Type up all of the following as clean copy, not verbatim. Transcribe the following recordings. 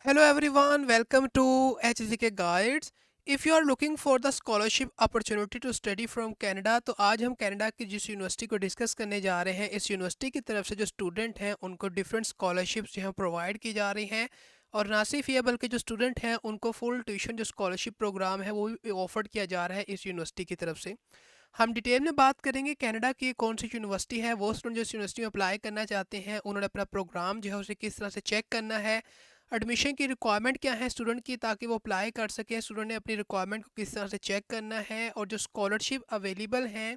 Hello everyone, welcome to HZK Guides. If you are looking for the scholarship opportunity to study from Canada, तो आज हम Canada की जिस university को discuss करने जा रहे हैं, इस यूनिवर्सिटी की तरफ से जो स्टूडेंट हैं उनको डिफरेंट स्कॉलरशिप्स जो हैं प्रोवाइड की जा रही हैं। और ना सिर्फ ये बल्कि जो स्टूडेंट हैं उनको फुल ट्यूशन जो स्कॉलरशिप प्रोग्राम है वो भी ऑफर किया जा रहा है इस यूनिवर्सिटी की तरफ से। हम डिटेल में बात करेंगे कनाडा की कौन सी यूनिवर्सिटी है, वो स्टूडेंट जो इस यूनिवर्सिटी में अप्लाई करना चाहते हैं उन्होंने अपना प्रोग्राम जो है उसे किस तरह से चेक करना है, एडमिशन की रिक्वायरमेंट क्या है स्टूडेंट की ताकि वो अप्लाई कर सके, स्टूडेंट ने अपनी रिक्वायरमेंट को किस तरह से चेक करना है, और जो स्कॉलरशिप अवेलेबल हैं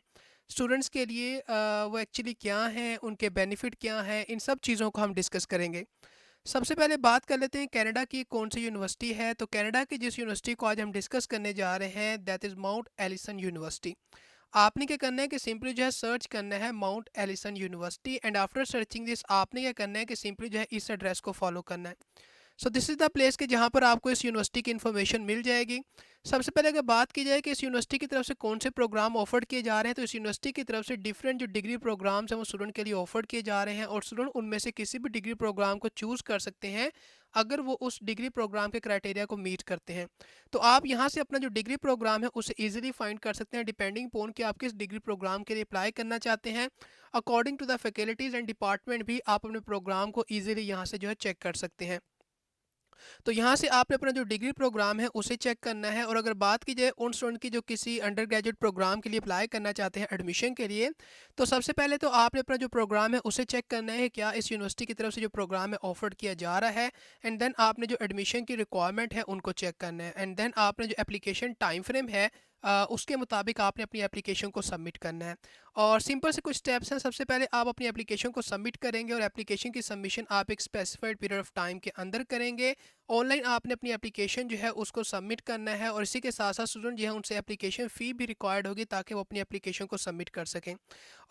स्टूडेंट्स के लिए वो एक्चुअली क्या हैं, उनके बेनिफिट क्या हैं, इन सब चीज़ों को हम डिस्कस करेंगे। सबसे पहले बात कर लेते हैं कनाडा की कौन सी यूनिवर्सिटी है। तो कनाडा की जिस यूनिवर्सिटी को आज हम डिस्कस करने जा रहे हैं that is Mount Allison University. आपने क्या करना है कि सिंपली जो है सर्च करना है Mount Allison University, and after searching this आपने क्या करना है कि सिंपली जो है इस एड्रेस को फॉलो करना है। सो दिस इज़ द प्लेस के जहाँ पर आपको इस यूनिवर्सिटी की इन्फॉर्मेशन मिल जाएगी। सबसे पहले अगर बात की जाए कि इस यूनिवर्सिटी की तरफ से कौन से प्रोग्राम ऑफर किए जा रहे हैं, तो इस यूनिवर्सिटी की तरफ से डिफरेंट जो डिग्री प्रोग्राम्स हैं वो स्टूडेंट के लिए ऑफर किए जा रहे हैं, और स्टूडेंट उनमें से किसी भी डिग्री प्रोग्राम को चूज़ कर सकते हैं अगर वो उस डिग्री प्रोग्राम के क्राइटेरिया को मीट करते हैं। तो आप यहाँ से अपना जो डिग्री प्रोग्राम है उसे ईजिली फाइंड कर सकते हैं डिपेंडिंग पोन कि आप किस डिग्री प्रोग्राम के लिए अप्लाई करना चाहते हैं। According to the faculties and department भी आप अपने प्रोग्राम को ईजिली यहाँ से जो है चेक कर सकते हैं। तो यहाँ से आपने अपना जो डिग्री प्रोग्राम है उसे चेक करना है। और अगर बात की जाए उन स्टूडेंट की जो किसी अंडर ग्रेजुएट प्रोग्राम के लिए अप्लाई करना चाहते हैं एडमिशन के लिए, तो सबसे पहले तो आपने अपना जो प्रोग्राम है उसे चेक करना है क्या इस यूनिवर्सिटी की तरफ से जो प्रोग्राम है ऑफर किया जा रहा है। एंड देन आपने जो एडमिशन की रिक्वायरमेंट है उनको चेक करना है, एंड देन आपने जो एप्लीकेशन टाइम फ्रेम है उसके मुताबिक आपने अपनी एप्लीकेशन को सबमिट करना है। और सिंपल से कुछ स्टेप्स हैं। सबसे पहले आप अपनी एप्लीकेशन को सबमिट करेंगे, और एप्लीकेशन की सबमिशन आप एक स्पेसिफाइड पीरियड ऑफ टाइम के अंदर करेंगे। ऑनलाइन आपने अपनी एप्लीकेशन जो है उसको सबमिट करना है, और इसी के साथ साथ स्टूडेंट जो है उनसे एप्लीकेशन फ़ी भी रिक्वायर्ड होगी ताकि वो अपनी एप्लीकेशन को सबमिट कर सकें।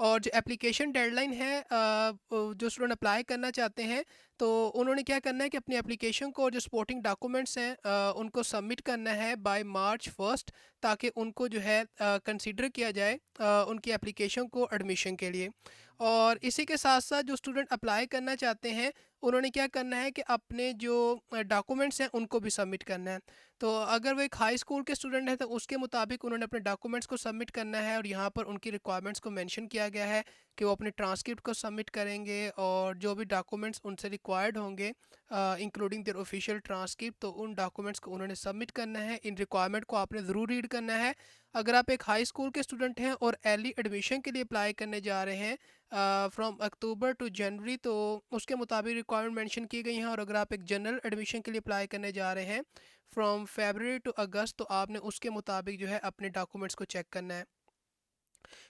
और जो एप्लीकेशन डेडलाइन है जो स्टूडेंट अप्लाई करना चाहते हैं तो उन्होंने क्या करना है कि अपनी एप्लीकेशन को और जो सपोर्टिंग डॉक्यूमेंट्स हैं उनको सबमिट करना है बाय मार्च 1 ताकि उनको जो है कंसीडर किया जाए उनकी एप्लीकेशन को एडमिशन के लिए। और इसी के साथ साथ जो स्टूडेंट अप्लाई करना चाहते हैं उन्होंने क्या करना है कि अपने जो डॉक्यूमेंट्स हैं उनको भी सबमिट करना है। तो अगर वो एक हाई स्कूल के स्टूडेंट हैं तो उसके मुताबिक उन्होंने अपने डॉक्यूमेंट्स को सबमिट करना है, और यहाँ पर उनकी रिक्वायरमेंट्स को मेंशन किया गया है कि वो अपने ट्रांसक्रिप्ट को सबमिट करेंगे, और जो भी डॉक्यूमेंट्स उनसे रिक्वायर्ड होंगे इंक्लूडिंग देयर ऑफिशियल ट्रांसक्रिप्ट, तो उन डॉक्यूमेंट्स को उन्होंने सबमिट करना है। इन रिक्वायरमेंट को आपने ज़रूर रीड करना है। अगर आप एक हाई स्कूल के स्टूडेंट हैं और अर्ली एडमिशन के लिए अप्लाई करने जा रहे हैं फ्रॉम अक्टूबर टू जनवरी, तो उसके मुताबिक रिक्वायरमेंट मेंशन की गई हैं। और अगर आप एक जनरल एडमिशन के लिए अप्लाई करने जा रहे हैं फ्रॉम फरवरी टू अगस्त, तो आपने उसके मुताबिक जो है अपने डॉक्यूमेंट्स को चेक करना है।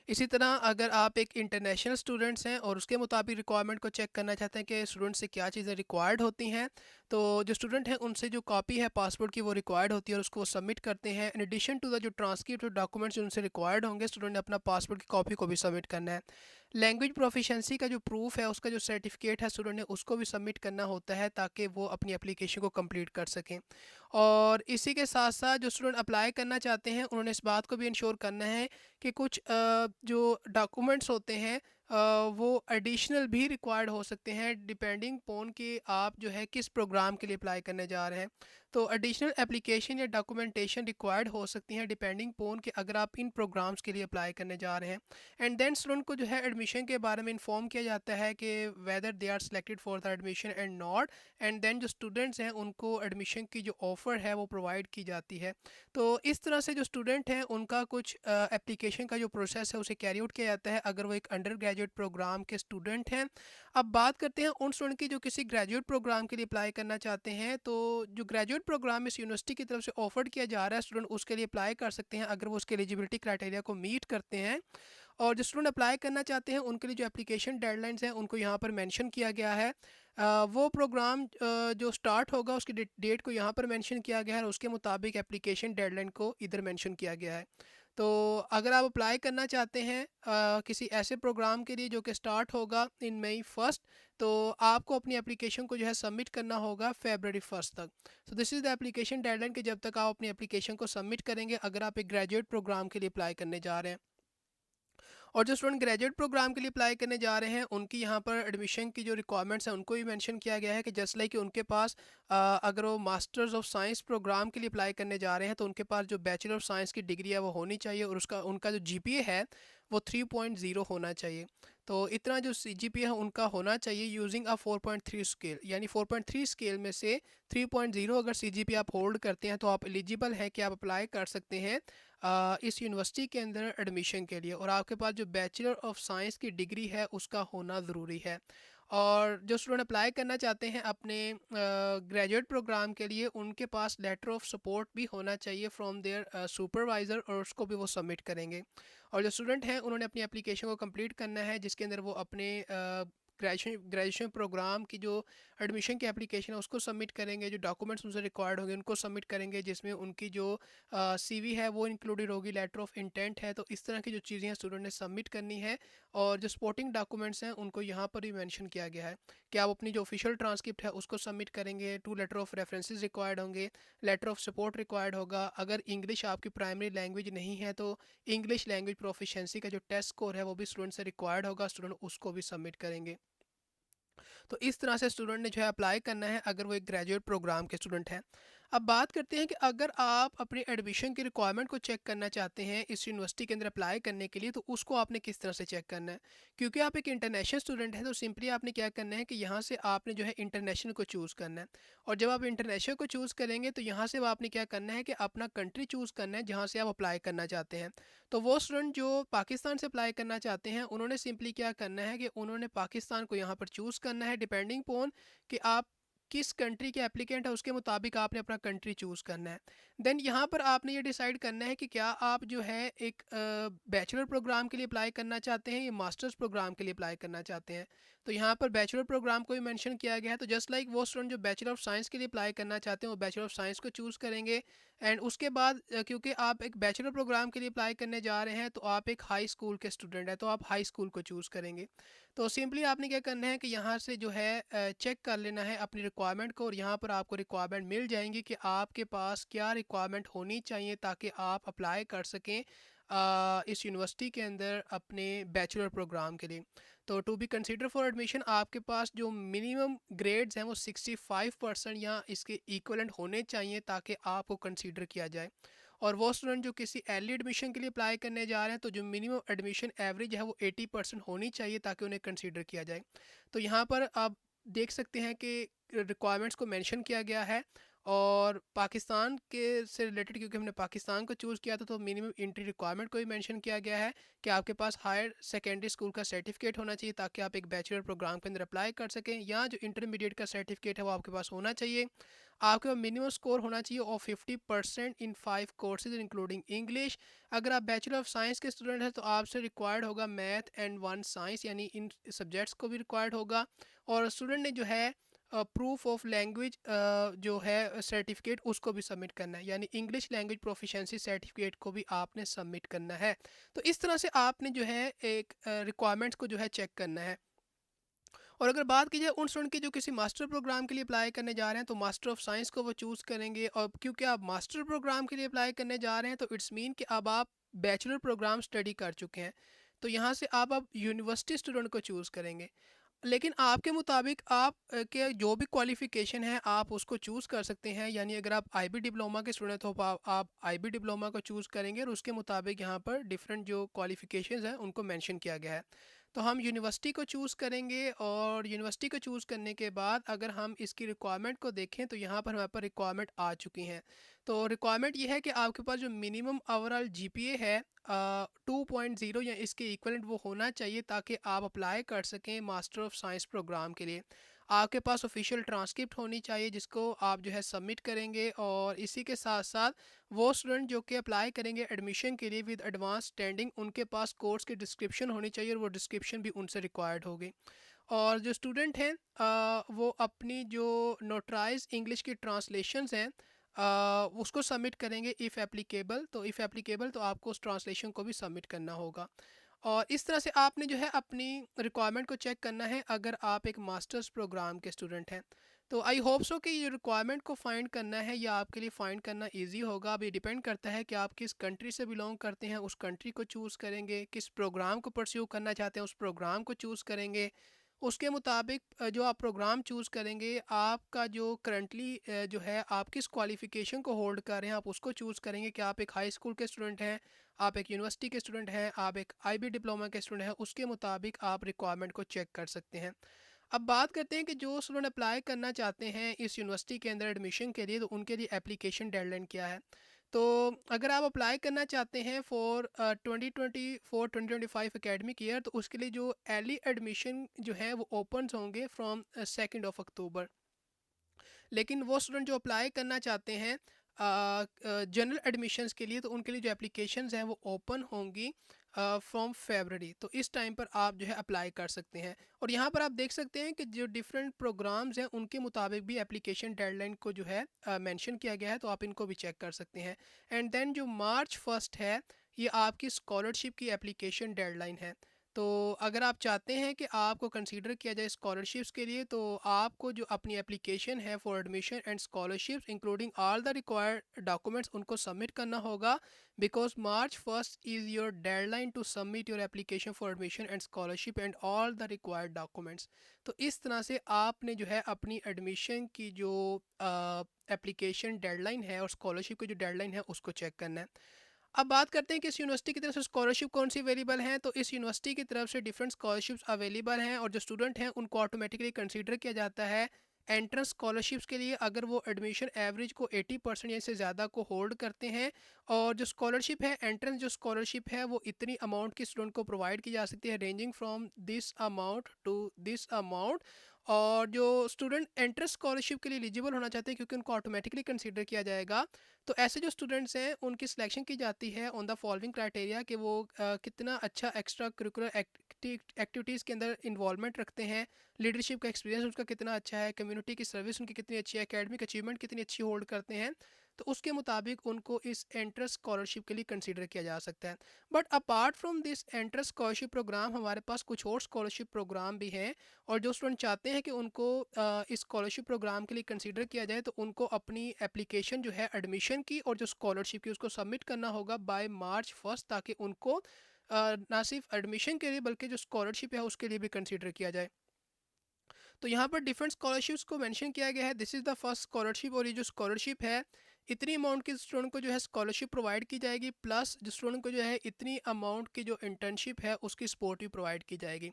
इसी तरह अगर आप एक इंटरनेशनल स्टूडेंट्स हैं और उसके मुताबिक रिक्वायरमेंट को चेक करना चाहते हैं कि स्टूडेंट से क्या चीज़ें रिक्वायर्ड होती हैं, तो जो स्टूडेंट हैं उनसे जो कॉपी है पासपोर्ट की वो रिक्वायर्ड होती है और उसको वो सबमिट करते हैं। इन एडिशन टू द जो ट्रांसक्रिप्ट डॉक्यूमेंट्स उनसे रिक्वायर्ड होंगे, स्टूडेंट ने अपना पासपोर्ट की कॉपी को भी सबमिट करना है। लैंग्वेज प्रोफिशेंसी का जो प्रूफ है उसका जो सर्टिफिकेट है स्टूडेंट ने उसको भी सबमिट करना होता है ताकि वो अपनी एप्लीकेशन को कंप्लीट कर सकें। और इसी के साथ साथ जो स्टूडेंट अप्लाई करना चाहते हैं उन्होंने इस बात को भी इंश्योर करना है कि कुछ जो डॉक्यूमेंट्स होते हैं वो एडिशनल भी रिक्वायर्ड हो सकते हैं डिपेंडिंग पोन कि आप जो है किस प्रोग्राम के लिए अप्लाई करने जा रहे हैं। तो एडिशनल एप्लीकेशन या डॉक्यूमेंटेशन रिक्वायर्ड हो सकती हैं डिपेंडिंग पोन कि अगर आप इन प्रोग्राम्स के लिए अप्लाई करने जा रहे हैं। एंड देन स्टूडेंट को जो है एडमिशन के बारे में इन्फॉर्म किया जाता है कि whether they are selected for the admission and not. And then जो स्टूडेंट्स हैं उनको एडमिशन की जो ऑफ़र है वो प्रोवाइड की जाती है। तो इस तरह से जो स्टूडेंट हैं उनका कुछ एप्लीकेशन का जो प्रोसेस है उसे कैरी आउट किया जाता है अगर वो एक अंडर ग्रेजुएट प्रोग्राम के स्टूडेंट हैं। अब बात करते हैं उन स्टूडेंट की जो किसी ग्रेजुएट प्रोग्राम के लिए अप्लाई करना चाहते हैं। तो जो ग्रेजुएट प्रोग्राम इस यूनिवर्सिटी की तरफ से ऑफर किया जा रहा है स्टूडेंट उसके लिए अप्लाई कर सकते हैं अगर वो उसके एलिजिबिलिटी क्राइटेरिया को मीट करते हैं। और जो स्टूडेंट अप्लाई करना चाहते हैं उनके लिए जो एप्लीकेशन डेडलाइंस हैं उनको यहाँ पर मेंशन किया गया है। वो प्रोग्राम जो स्टार्ट होगा उसकी डेट को यहाँ पर मेंशन किया गया है और उसके मुताबिक एप्लीकेशन डेडलाइन को इधर मेंशन किया गया है। तो अगर आप अप्लाई करना चाहते हैं किसी ऐसे प्रोग्राम के लिए जो कि स्टार्ट होगा इन मई 1, तो आपको अपनी एप्लीकेशन को जो है सबमिट करना होगा February 1 तक। सो this is the application deadline कि जब तक आप अपनी एप्लीकेशन को सबमिट करेंगे अगर आप एक ग्रेजुएट प्रोग्राम के लिए अप्लाई करने जा रहे हैं। और जो स्टूडेंट ग्रेजुएट प्रोग्राम के लिए अप्लाई करने जा रहे हैं उनकी यहाँ पर एडमिशन की जो रिक्वायरमेंट्स हैं उनको भी मेंशन किया गया है कि जस्ट लाइक कि उनके पास अगर वो मास्टर्स ऑफ साइंस प्रोग्राम के लिए अप्लाई करने जा रहे हैं तो उनके पास जो बैचलर ऑफ साइंस की डिग्री है वो होनी चाहिए और उसका उनका जो जीपीए है वो 3.0 होना चाहिए। तो इतना जो जीपीए है उनका होना चाहिए यूजिंग अ 4.3 स्केल, यानी 4.3 स्केल में से 3.0 अगर सीजीपीए आप होल्ड करते हैं तो आप एलिजिबल हैं कि आप अप्लाई कर सकते हैं इस यूनिवर्सिटी के अंदर एडमिशन के लिए। और आपके पास जो बैचलर ऑफ साइंस की डिग्री है उसका होना ज़रूरी है। और जो स्टूडेंट अप्लाई करना चाहते हैं अपने ग्रेजुएट प्रोग्राम के लिए उनके पास लेटर ऑफ सपोर्ट भी होना चाहिए फ्रॉम देयर सुपरवाइज़र और उसको भी वो सबमिट करेंगे। और जो स्टूडेंट हैं उन्होंने अपनी एप्लीकेशन को कंप्लीट करना है जिसके अंदर वो अपने ग्रेजुएशन प्रोग्राम की जो एडमिशन की एप्लीकेशन है उसको सबमिट करेंगे, जो डॉक्यूमेंट्स उनसे रिक्वायर्ड होंगे उनको सबमिट करेंगे जिसमें उनकी जो सीवी है वो इंक्लूडेड होगी, लेटर ऑफ इंटेंट है। तो इस तरह की जो चीज़ें हैं स्टूडेंट ने सबमिट करनी है। और जो सपोर्टिंग डॉक्यूमेंट्स हैं उनको यहाँ पर भी मेंशन किया गया है कि आप अपनी जो ऑफिशियल ट्रांसक्रिप्ट है उसको सबमिट करेंगे, 2 लेटर ऑफ रेफरेंसेस रिक्वायर्ड होंगे, लेटर ऑफ सपोर्ट रिक्वायर्ड होगा। अगर इंग्लिश आपकी प्राइमरी लैंग्वेज नहीं है तो इंग्लिश लैंग्वेज प्रोफिशिएंसी का जो टेस्ट स्कोर है वो भी स्टूडेंट से रिक्वायर्ड होगा, स्टूडेंट उसको भी सबमिट करेंगे। तो इस तरह से स्टूडेंट ने जो है अप्लाई करना है अगर वो एक ग्रेजुएट प्रोग्राम के स्टूडेंट हैं। अब बात करते हैं कि अगर आप अपनी एडमिशन की रिक्वायरमेंट को चेक करना चाहते हैं इस यूनिवर्सिटी के अंदर अप्लाई करने के लिए तो उसको आपने किस तरह से चेक करना है। क्योंकि आप एक इंटरनेशनल स्टूडेंट हैं तो सिंपली आपने क्या करना है कि यहाँ से आपने जो है इंटरनेशनल को चूज़ करना है। और जब आप इंटरनेशनल को चूज़ करेंगे तो यहाँ से आपने क्या करना है कि अपना कंट्री चूज़ करना है जहाँ से आप अप्लाई करना चाहते हैं। तो वो स्टूडेंट जो पाकिस्तान से अप्लाई करना चाहते हैं उन्होंने सिंपली क्या करना है कि उन्होंने पाकिस्तान को यहाँ पर चूज़ करना है डिपेंडिंग पोन कि आप किस कंट्री के एप्लीकेंट है उसके मुताबिक आपने अपना कंट्री चूज़ करना है। देन यहाँ पर आपने ये डिसाइड करना है कि क्या आप जो है एक बैचलर प्रोग्राम के लिए अप्लाई करना चाहते हैं या मास्टर्स प्रोग्राम के लिए अप्लाई करना चाहते हैं। तो यहाँ पर बैचलर प्रोग्राम को भी मेंशन किया गया है। तो जस्ट लाइक वो स्टूडेंट जो बैचलर ऑफ साइंस के लिए अप्लाई करना चाहते हैं वो बैचलर ऑफ साइंस को चूज़ करेंगे। एंड उसके बाद क्योंकि आप एक बैचलर प्रोग्राम के लिए अप्लाई करने जा रहे हैं तो आप एक हाई स्कूल के स्टूडेंट हैं तो आप हाई स्कूल को चूज़ करेंगे। तो सिंपली आपने क्या करना है कि यहाँ से जो है चेक कर लेना है अपनी रिक्वायरमेंट को और यहाँ पर आपको रिक्वायरमेंट मिल जाएंगी कि आपके पास क्या रिक्वायरमेंट होनी चाहिए ताकि आप अप्लाई कर सकें इस यूनिवर्सिटी के अंदर अपने बैचलर प्रोग्राम के लिए। तो to be consider for admission आपके पास जो मिनिमम ग्रेड्स हैं वो 65% या इसके इक्वलेंट होने चाहिए ताकि आपको कंसीडर किया जाए। और वो स्टूडेंट जो किसी अर्ली एडमिशन के लिए अप्लाई करने जा रहे हैं तो जो मिनिमम एडमिशन एवरेज है वो 80% होनी चाहिए ताकि उन्हें कंसीडर किया जाए। तो यहाँ पर आप देख सकते हैं कि रिक्वायरमेंट्स को मेंशन किया गया है। और पाकिस्तान के से रिलेटेड क्योंकि हमने पाकिस्तान को चूज़ किया था तो मिनिमम एंट्री रिक्वायरमेंट को भी मेंशन किया गया है कि आपके पास हायर सेकेंडरी स्कूल का सर्टिफिकेट होना चाहिए ताकि आप एक बैचलर प्रोग्राम के अंदर अप्लाई कर सकें, या जो इंटरमीडिएट का सर्टिफिकेट है वो आपके पास होना चाहिए। आपके पास मिनिमम स्कोर होना चाहिए of 50% in 5 courses including English. अगर आप बैचलर ऑफ साइंस के स्टूडेंट हैं तो आपसे रिक्वायर्ड होगा मैथ एंड 1 साइंस, यानी इन सब्जेक्ट्स को भी रिक्वायर्ड होगा। और स्टूडेंट ने जो है प्रूफ ऑफ लैंग्वेज जो है सर्टिफिकेट उसको भी सबमिट करना है, यानी इंग्लिश लैंग्वेज प्रोफिशिएंसी सर्टिफिकेट को भी आपने सबमिट करना है। तो इस तरह से आपने जो है एक रिक्वायरमेंट्स को जो है चेक करना है। और अगर बात की जाए उन स्टूडेंट की जो किसी मास्टर प्रोग्राम के लिए अप्लाई करने जा रहे हैं तो मास्टर ऑफ साइंस को वो चूज़ करेंगे। और क्योंकि आप मास्टर प्रोग्राम के लिए अप्लाई करने जा रहे हैं तो इट्स मीन कि अब आप बैचलर प्रोग्राम स्टडी कर चुके हैं। तो यहाँ से आप यूनिवर्सिटी स्टूडेंट को चूज़ करेंगे। लेकिन आपके मुताबिक आप के जो भी क्वालिफ़िकेशन है आप उसको चूज़ कर सकते हैं, यानी अगर आप आईबी डिप्लोमा के स्टूडेंट हो तो आप आईबी डिप्लोमा को चूज़ करेंगे और उसके मुताबिक यहाँ पर डिफरेंट जो क्वालिफ़िकेशंस हैं उनको मेंशन किया गया है। तो हम यूनिवर्सिटी को चूज़ करेंगे और यूनिवर्सिटी को चूज़ करने के बाद अगर हम इसकी रिक्वायरमेंट को देखें तो यहाँ पर हमारे पास रिक्वायरमेंट आ चुकी हैं। तो रिक्वायरमेंट ये है कि आपके पास जो मिनिमम ओवरऑल जीपीए है 2.0 या इसके इक्वलेंट वो होना चाहिए ताकि आप अप्लाई कर सकें मास्टर ऑफ साइंस प्रोग्राम के लिए। आपके पास ऑफिशियल ट्रांसक्रिप्ट होनी चाहिए जिसको आप जो है सबमिट करेंगे। और इसी के साथ साथ वो स्टूडेंट जो कि अप्लाई करेंगे एडमिशन के लिए विद एडवांस स्टैंडिंग उनके पास कोर्स की डिस्क्रिप्शन होनी चाहिए और वो डिस्क्रिप्शन भी उनसे रिक्वायर्ड होगी। और जो स्टूडेंट हैं वो अपनी जो नोटराइज इंग्लिश की ट्रांसलेशंस हैं उसको सबमिट करेंगे इफ़ एप्लीकेबल। तो इफ़ एप्लीकेबल तो आपको उस ट्रांसलेशन को भी सबमिट करना होगा। और इस तरह से आपने जो है अपनी रिक्वायरमेंट को चेक करना है अगर आप एक मास्टर्स प्रोग्राम के स्टूडेंट हैं। तो आई होप सो कि ये रिक्वायरमेंट को फाइंड करना है या आपके लिए फाइंड करना इजी होगा। अब ये डिपेंड करता है कि आप किस कंट्री से बिलोंग करते हैं, उस कंट्री को चूज़ करेंगे, किस प्रोग्राम को परस्यू करना चाहते हैं उस प्रोग्राम को चूज़ करेंगे। उसके मुताबिक जो आप प्रोग्राम चूज़ करेंगे, आपका जो करंटली जो है आप किस क्वालिफ़िकेशन को होल्ड कर रहे हैं आप उसको चूज़ करेंगे कि आप एक हाई स्कूल के स्टूडेंट हैं, आप एक यूनिवर्सिटी के स्टूडेंट हैं, आप एक आईबी डिप्लोमा के स्टूडेंट हैं। उसके मुताबिक आप रिक्वायरमेंट को चेक कर सकते हैं। अब बात करते हैं कि जो स्टूडेंट अप्लाई करना चाहते हैं इस यूनिवर्सिटी के अंदर एडमिशन के लिए, तो उनके लिए एप्लीकेशन डेडलाइन क्या है। तो अगर आप अप्लाई करना चाहते हैं फॉर 2024-2025 एकेडमिक ईयर, तो उसके लिए जो अर्ली एडमिशन जो है वो ओपन होंगे फ्रॉम 2 अक्टूबर। लेकिन वो स्टूडेंट जो अप्लाई करना चाहते हैं जनरल एडमिशन्स के लिए, तो उनके लिए जो एप्लीकेशंस हैं वो ओपन होंगी फ्रॉम फेबररी। तो इस टाइम पर आप जो है अप्लाई कर सकते हैं। और यहाँ पर आप देख सकते हैं कि जो डिफरेंट प्रोग्राम्स हैं उनके मुताबिक भी एप्लीकेशन डेडलाइन को जो है मेंशन किया गया है, तो आप इनको भी चेक कर सकते हैं। एंड देन जो March 1 है, ये आपकी स्कॉलरशिप की एप्लीकेशन डेडलाइन है। तो अगर आप चाहते हैं कि आपको कंसीडर किया जाए स्कॉलरशिप्स के लिए, तो आपको जो अपनी एप्लीकेशन है for admission and scholarships including all the required documents उनको सबमिट करना होगा, because March 1 is your deadline to submit your application for admission and scholarship and all the required documents. तो इस तरह से आपने जो है अपनी एडमिशन की जो एप्लीकेशन डेडलाइन है और स्कॉलरशिप की जो डेडलाइन है उसको चेक करना है। अब बात करते हैं कि इस यूनिवर्सिटी की तरफ से स्कॉलरशिप कौन सी अवेलेबल हैं। तो इस यूनिवर्सिटी की तरफ से डिफरेंट स्कॉलरशिप्स अवेलेबल हैं, और जो स्टूडेंट हैं उनको ऑटोमेटिकली कंसीडर किया जाता है एंट्रेंस स्कॉलरशिप्स के लिए अगर वो एडमिशन एवरेज को 80% या इससे ज़्यादा को होल्ड करते हैं। और जो स्कॉलरशिप है, एंट्रेंस जो स्कॉलरशिप है, वो इतनी अमाउंट की स्टूडेंट को प्रोवाइड की जा सकती है, ranging from this amount to this amount. और जो स्टूडेंट एंट्रेंस स्कॉलरशिप के लिए एलिजिबल होना चाहते हैं, क्योंकि उनको ऑटोमेटिकली कंसीडर किया जाएगा, तो ऐसे जो स्टूडेंट्स हैं उनकी सिलेक्शन की जाती है ऑन द फॉलोइंग क्राइटेरिया कि वो कितना अच्छा एक्स्ट्रा करिकुलर एक्टिविटीज़ के अंदर इन्वॉल्वमेंट रखते हैं, लीडरशिप का एक्सपीरियंस उनका कितना अच्छा है, कम्युनिटी की सर्विस उनकी कितनी अच्छी है, एकेडमिक अचीवमेंट कितनी अच्छी होल्ड करते हैं। तो उसके मुताबिक उनको इस एंट्रेंस स्कॉलरशिप के लिए कंसीडर किया जा सकता है। But apart from this entrance scholarship programme, हमारे पास कुछ और स्कॉलरशिप प्रोग्राम भी हैं। और जो स्टूडेंट चाहते हैं कि उनको इस स्कॉलरशिप प्रोग्राम के लिए कंसीडर किया जाए, तो उनको अपनी एप्लीकेशन जो है एडमिशन की और जो स्कॉलरशिप की उसको सबमिट करना होगा बाय March 1, ताकि उनको ना सिर्फ एडमिशन के लिए बल्कि जो स्कॉलरशिप है उसके लिए भी कंसीडर किया जाए। तो यहाँ पर डिफरेंट स्कॉलरशिप्स को मेंशन किया गया है। This is the first scholarship, और ये जो स्कॉलरशिप है, इतनी अमाउंट की स्टूडेंट को जो है स्कॉलरशिप प्रोवाइड की जाएगी, प्लस जो स्टूडेंट को जो है इतनी अमाउंट की जो इंटर्नशिप है उसकी सपोर्ट भी प्रोवाइड की जाएगी।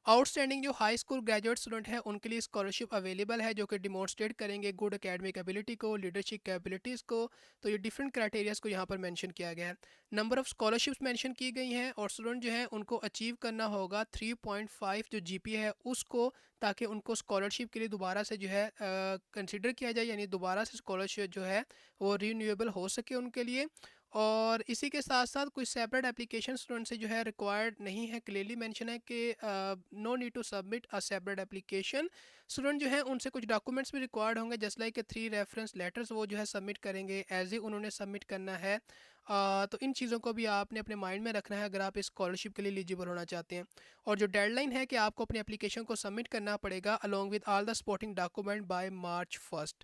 आउटस्टैंडिंग जो हाई स्कूल ग्रेजुएट स्टूडेंट हैं उनके लिए स्कॉलरशिप अवेलेबल है, जो कि डिमॉन्स्ट्रेट करेंगे गुड एकेडमिक एबिलिटी को, लीडरशिप कैपेबिलिटीज़ को। तो ये डिफरेंट क्राइटेरियाज को यहाँ पर मेंशन किया गया है। नंबर ऑफ स्कॉलरशिप्स मेंशन की गई हैं, और स्टूडेंट जो है उनको अचीव करना होगा 3.5 जो जीपीए है उसको, ताकि उनको स्कॉलरशिप के लिए दोबारा से जो है कंसिडर किया जाए, यानी दोबारा से स्कॉलरशिप जो है वो रीन्यूएबल हो सके उनके लिए। और इसी के साथ साथ कोई सेपरेट एप्लीकेशन स्टूडेंट से जो है रिक्वायर्ड नहीं है। क्लियरली मेंशन है कि no need to submit a separate application. Student जो है उनसे कुछ डॉक्यूमेंट्स भी रिक्वायर्ड होंगे, जस्ट लाइक 3 रेफरेंस लेटर्स वो जो है सबमिट करेंगे एज ए उन्होंने सबमिट करना है। तो इन चीज़ों को भी आपने अपने माइंड में रखना है अगर आप इस स्कॉलरशिप के लिए एलिजिबल होना चाहते हैं। और जो डेडलाइन है कि आपको अपनी एप्लीकेशन को सबमिट करना पड़ेगा along with all the supporting document by March 1।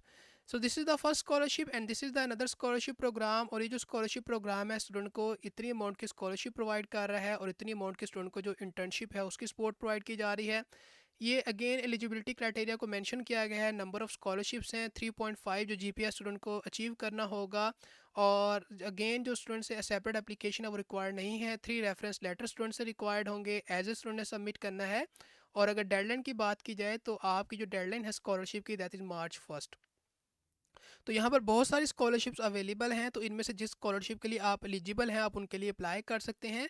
So this is the first scholarship and this is the another scholarship programme. और ये जो स्कॉलरशिप प्रोग्राम है, स्टूडेंट को इतनी अमाउंट की स्कॉलरशिप प्रोवाइड कर रहा है, और इतनी अमाउंट के स्टूडेंट को जो इंटर्नशिप है उसकी सपोर्ट प्रोवाइड की जा रही है। ये अगेन एलिजिबिलिटी क्राइटेरिया को मेंशन किया गया है। नंबर ऑफ स्कॉलरशिप्स हैं 3.5 जो जीपीए स्टूडेंट को अचीव करना होगा। और अगेन जो स्टूडेंट से सेपरेट एप्लीकेशन है वो रिक्वायर्ड नहीं है। 3 रेफरेंस लेटर स्टूडेंट से रिक्वायर्ड होंगे, एज ए स्टूडेंट ने सबमिट करना है। और अगर डेडलाइन की बात की जाए, तो आपकी जो डेडलाइन है स्कॉलरशिप की, दैट इज़ March 1। तो यहाँ पर बहुत सारी स्कॉलरशिप्स अवेलेबल हैं, तो इनमें से जिस स्कॉलरशिप के लिए आप एलिजिबल हैं आप उनके लिए अप्लाई कर सकते हैं।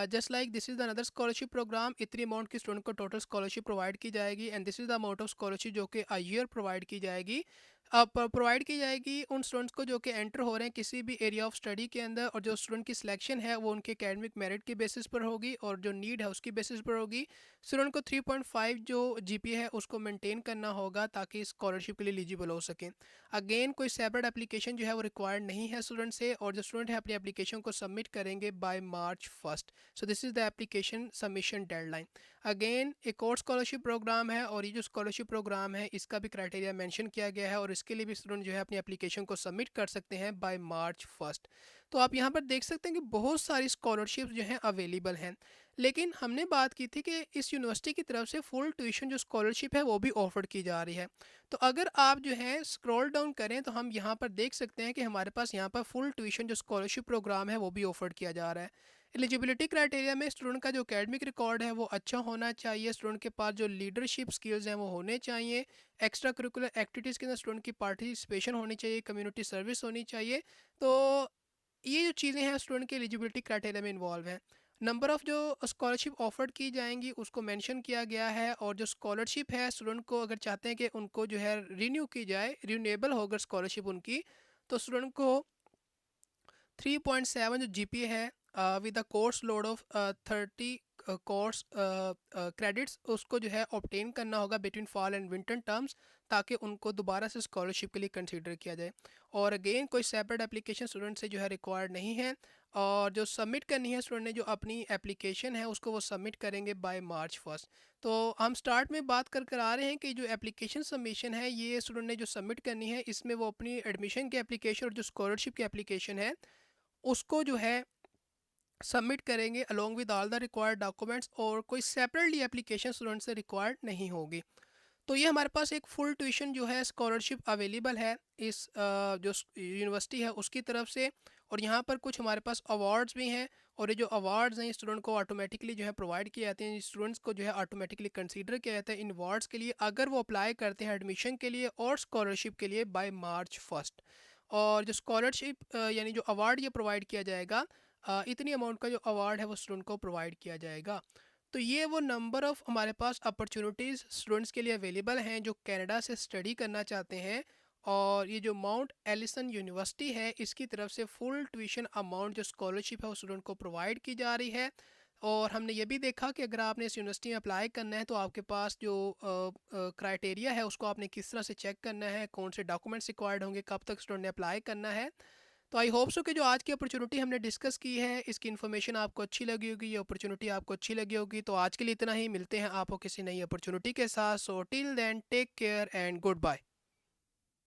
Just like this is the another scholarship programme, इतनी अमाउंट की स्टूडेंट को टोटल स्कॉलरशिप प्रोवाइड की जाएगी, and this is the amount of scholarship जो कि अ ईयर प्रोवाइड की जाएगी। अब प्रोवाइड की जाएगी उन स्टूडेंट्स को जो कि एंटर हो रहे हैं किसी भी एरिया ऑफ स्टडी के अंदर, और जो स्टूडेंट की सिलेक्शन है वो उनके एकेडमिक मेरिट की बेसिस पर होगी, और जो नीड है उसकी बेसिस पर होगी। स्टूडेंट को 3.5 जो जीपीए है उसको मेंटेन करना होगा ताकि स्कॉलरशिप के लिए एलिजिबल हो सके। अगेन कोई सेपरेट एप्लीकेशन जो है वो रिक्वायर्ड नहीं है स्टूडेंट से, और जो स्टूडेंट है अपनी एप्लीकेशन को सबमिट करेंगे by March 1। So this is the application submission deadline. Again एक और स्कॉलरशिप प्रोग्राम है और ये जो स्कॉलरशिप प्रोग्राम है इसका भी क्राइटेरिया मेंशन किया गया है और इसके लिए भी स्टूडेंट जो है अपनी एप्लीकेशन को सबमिट कर सकते हैं बाय मार्च 1। तो आप यहाँ पर देख सकते हैं कि बहुत सारी स्कॉलरशिप जो हैं अवेलेबल हैं, लेकिन हमने बात की थी कि इस यूनिवर्सिटी की तरफ से फुल ट्यूशन जो स्कॉलरशिप है वो भी ऑफर की जा रही है। तो अगर आप जो है स्क्रॉल डाउन करें तो हम यहाँ पर देख सकते हैं कि हमारे पास यहाँ पर फुल ट्यूशन जो स्कॉलरशिप प्रोग्राम है वो भी ऑफर किया जा रहा है। एलिजिबिलिटी क्राइटेरिया में स्टूडेंट का जो एकेडमिक रिकॉर्ड है वो अच्छा होना चाहिए, स्टूडेंट के पास जो लीडरशिप स्किल्स हैं वो होने चाहिए, एक्स्ट्रा करिकुलर एक्टिविटीज़ के अंदर स्टूडेंट की पार्टिसिपेशन होनी चाहिए, कम्युनिटी सर्विस होनी चाहिए। तो ये जो चीज़ें हैं स्टूडेंट के एलिजिबिलिटी क्राइटेरिया में इन्वॉल्व हैं। नंबर ऑफ़ जो स्कॉलरशिप ऑफर्ड की जाएंगी उसको मेंशन किया गया है, और जो स्कॉलरशिप है स्टूडेंट को अगर चाहते हैं कि उनको जो है रिन्यू की जाए, रिन्यूएबल होकर स्कॉलरशिप उनकी, तो स्टूडेंट को 3.7 जो जीपीए है with the course load of 30 course credits उसको जो है ऑब्टेन करना होगा between fall and winter terms, ताकि उनको दोबारा से स्कॉलरशिप के लिए कंसीडर किया जाए। और अगेन कोई सेपरेट एप्लीकेशन स्टूडेंट से जो है रिक्वायर्ड नहीं है, और जो सबमिट करनी है स्टूडेंट ने जो अपनी एप्लीकेशन है उसको वो सबमिट करेंगे बाय मार्च 1। तो हम स्टार्ट में बात कर आ रहे हैं कि जो एप्लीकेशन सबमिशन है ये स्टूडेंट ने जो सबमिट करनी है, इसमें वो अपनी एडमिशन की एप्लीकेशन और जो स्कॉलरशिप की एप्लीकेशन है उसको जो है सबमिट करेंगे along with all the required documents, और कोई सेपरेटली एप्लीकेशन स्टूडेंट से रिक्वायर्ड नहीं होगी। तो ये हमारे पास एक फुल ट्यूशन जो है स्कॉलरशिप अवेलेबल है इस जो यूनिवर्सिटी है उसकी तरफ से, और यहाँ पर कुछ हमारे पास अवार्ड्स भी हैं, और ये जो अवार्ड्स हैं स्टूडेंट को ऑटोमेटिकली जो है प्रोवाइड किए जाते हैं, स्टूडेंट्स को जो है ऑटोमेटिकली कंसीडर किया जाता है इन अवार्ड्स के लिए अगर वो अप्लाई करते हैं एडमिशन के लिए और स्कॉलरशिप के लिए बाय मार्च 1। और जो स्कॉलरशिप यानी जो अवार्ड ये प्रोवाइड किया जाएगा, इतनी अमाउंट का जो अवार्ड है वो स्टूडेंट को प्रोवाइड किया जाएगा। तो ये वो नंबर ऑफ़ हमारे पास अपॉर्चुनिटीज़ स्टूडेंट्स के लिए अवेलेबल हैं जो कनाडा से स्टडी करना चाहते हैं, और ये जो माउंट एलिसन यूनिवर्सिटी है इसकी तरफ से फुल ट्यूशन अमाउंट जो स्कॉलरशिप है वो स्टूडेंट को प्रोवाइड की जा रही है। और हमने ये भी देखा कि अगर आपने इस यूनिवर्सिटी में अप्लाई करना है तो आपके पास जो क्राइटेरिया है उसको आपने किस तरह से चेक करना है, कौन से डॉक्यूमेंट्स रिक्वायर्ड होंगे, कब तक स्टूडेंट ने अप्लाई करना है। तो आई होप सो कि जो आज की अपॉर्चुनिटी हमने डिस्कस की है इसकी इन्फॉर्मेशन आपको अच्छी लगी होगी, ये अपॉर्चुनिटी आपको अच्छी लगी होगी। तो आज के लिए इतना ही, मिलते हैं आपको किसी नई अपॉर्चुनिटी के साथ। So till then take care and good bye.